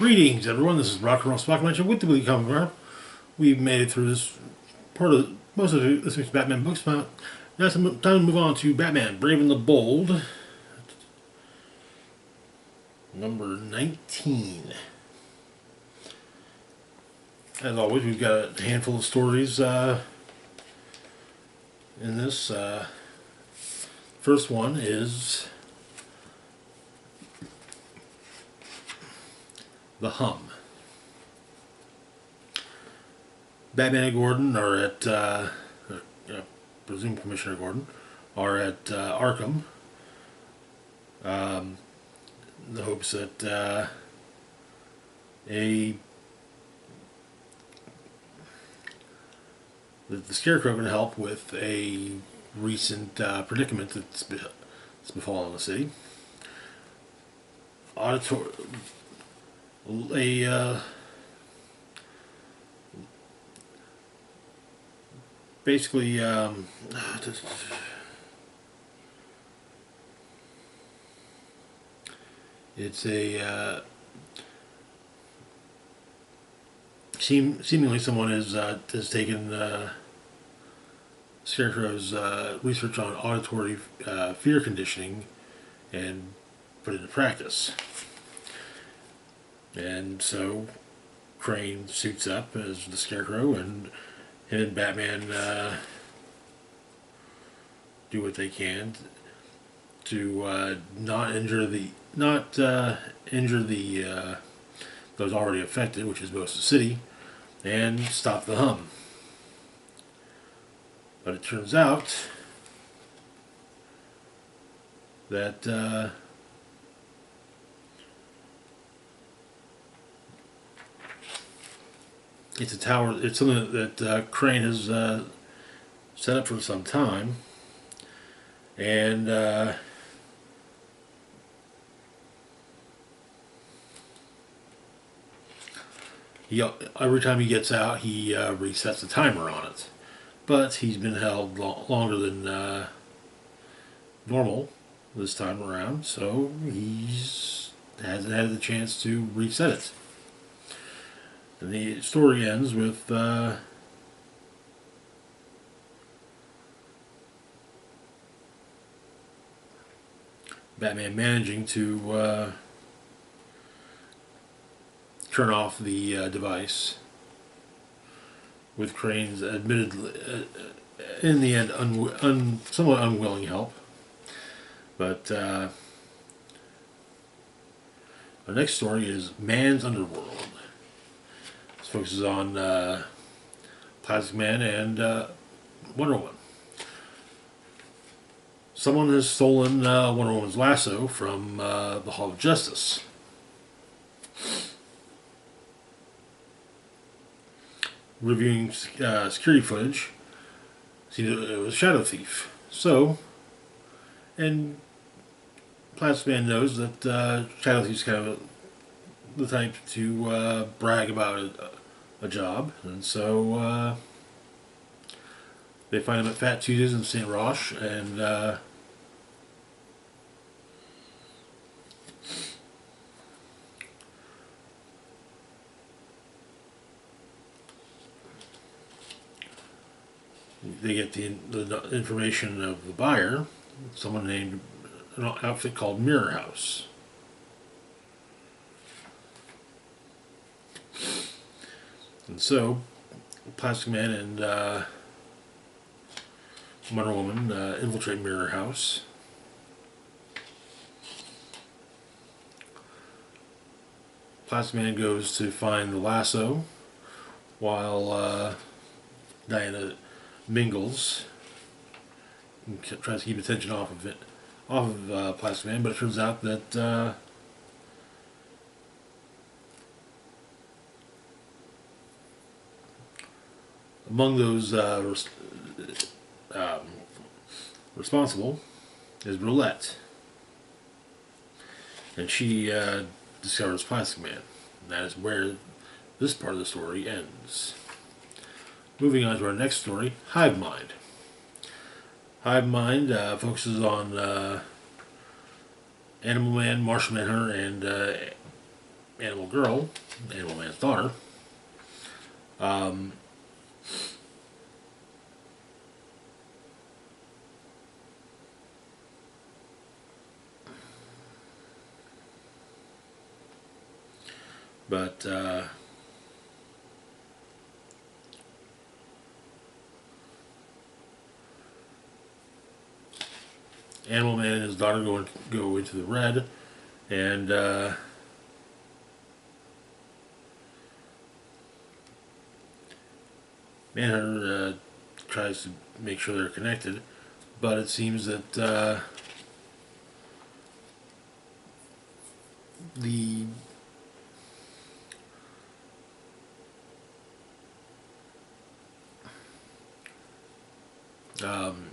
Greetings, everyone. This is Rock and Roll Spock Mention with the Weekly Comic Wrap. We've made it through this part of most of this week's Batman books. Now it's time to move on to Batman: Brave and the Bold, number 19. As always, we've got a handful of stories in this. First one is The Hum. Batman and Gordon are at, presumed Commissioner Gordon, are at Arkham. In the hopes that the Scarecrow can help with a recent predicament that's befallen the city. Basically, it's a seemingly someone has taken Scarecrow's research on auditory fear conditioning and put it into practice. And so Crane suits up as the Scarecrow, and him and Batman do what they can to not injure those already affected, which is most of the city, and stop the hum. But it turns out that it's a tower. It's something that Crane has set up for some time, and every time he gets out, he resets the timer on it. But he's been held longer than normal this time around, so he hasn't had the chance to reset it. And the story ends with Batman managing to turn off the device, with Crane's admittedly, in the end, somewhat unwilling help. But our next story is Man's Underworld. This focuses on Plastic Man and Wonder Woman. Someone has stolen Wonder Woman's lasso from the Hall of Justice. Reviewing security footage, see it was a Shadow Thief. So, and Plastic Man knows that Shadow Thief's kind of the type to brag about a job, and so they find him at Fat Tuesdays in St. Roch, and they get the information of the buyer, someone named an outfit called Mirror House. And so, Plastic Man and Wonder Woman infiltrate Mirror House. Plastic Man goes to find the lasso, while Diana mingles and tries to keep attention off of Plastic Man, but it turns out that among those responsible is Roulette, and she discovers Plastic Man. And that is where this part of the story ends. Moving on to our next story, Hive Mind. Hive Mind focuses on Animal Man, Martian Manhunter, and Animal Girl, Animal Man's daughter. Um, but Animal Man and his daughter go into the red, and Manhunter tries to make sure they're connected, but it seems that the um,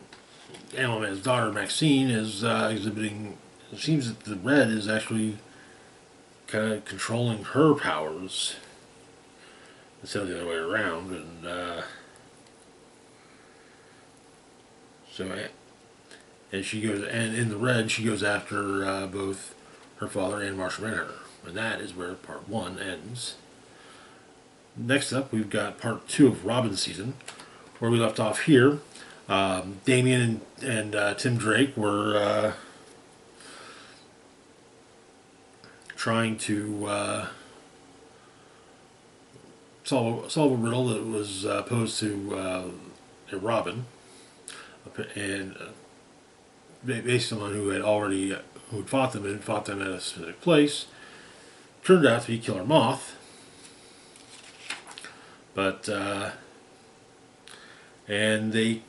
Animal Man's daughter Maxine is exhibiting. It seems that the red is actually kind of controlling her powers instead of the other way around, and so and she goes, and in the red she goes after both her father and Marshall Manhunter, and that is where part 1 ends. Next up, we've got part 2 of Robin's season, where we left off here. Damian and Tim Drake were trying to solve a riddle that was posed to Robin, and based on who had already who had fought them and fought them at a specific place. Turned out to be Killer Moth, but and they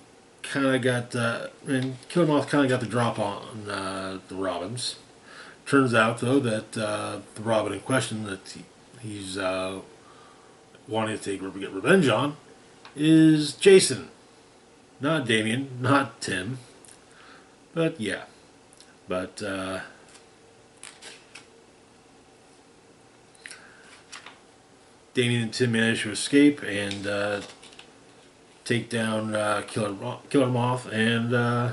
kind of got and Killer Moth kind of got the drop on the Robins. Turns out though that the Robin in question that he's wanting to get revenge on is Jason, not Damian, not Tim, but yeah, but Damian and Tim manage to escape and take down Killer Moth, and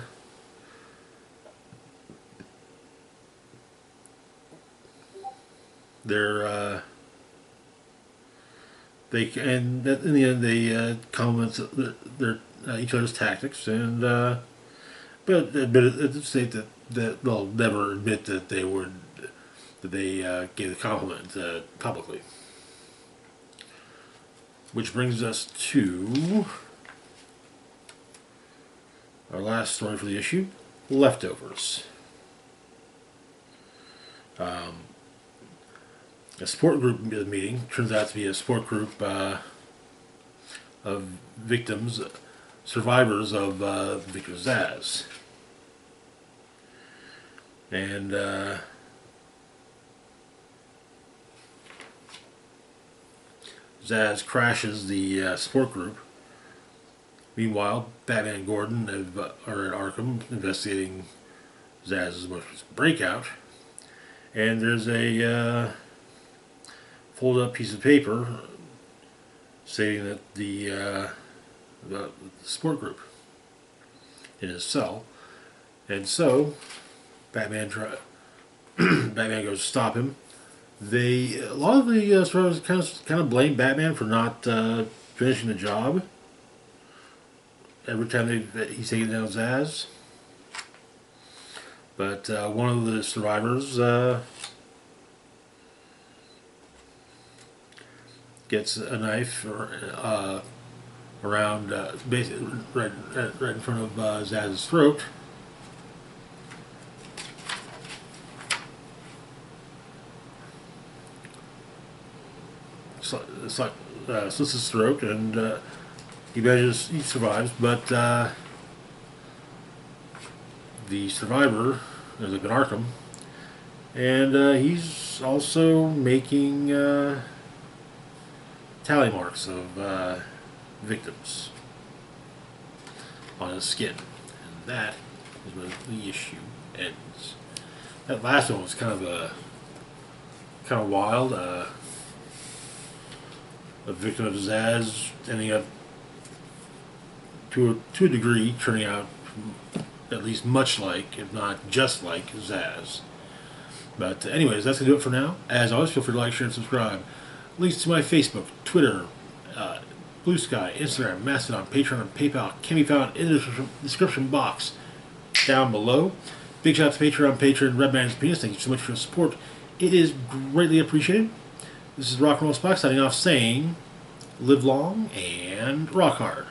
they're they and in the end they compliment their each other's tactics, and but state that they'll never admit that they gave the compliment publicly. Which brings us to our last story for the issue, Leftovers. A support group meeting turns out to be a support group of victims, survivors of Victor Zsasz. And Zsasz crashes the support group. Meanwhile, Batman and Gordon are at Arkham investigating Zsasz's most recent breakout. And there's a folded up piece of paper stating that the support group in his cell. And so, Batman goes to stop him. A lot of the survivors kind of blame Batman for not finishing the job. Every time he's taken down Zsasz. But one of the survivors gets a knife around, basically right in front of Zsasz's throat. Slits his throat, and he survives, but the survivor is up in Arkham, and he's also making tally marks of victims on his skin, and that is where the issue ends. That last one was kind of wild. A victim of Zsasz ending up to a degree turning out at least much like, if not just like, Zsasz. But anyways, that's going to do it for now. As always, feel free to like, share, and subscribe. Links to my Facebook, Twitter, Blue Sky, Instagram, Mastodon, Patreon, and PayPal can be found in the description box down below. Big shout out to Patreon patron Redman's Penis. Thank you so much for your support. It is greatly appreciated. This is Rock and Roll Spock signing off saying, live long and rock hard.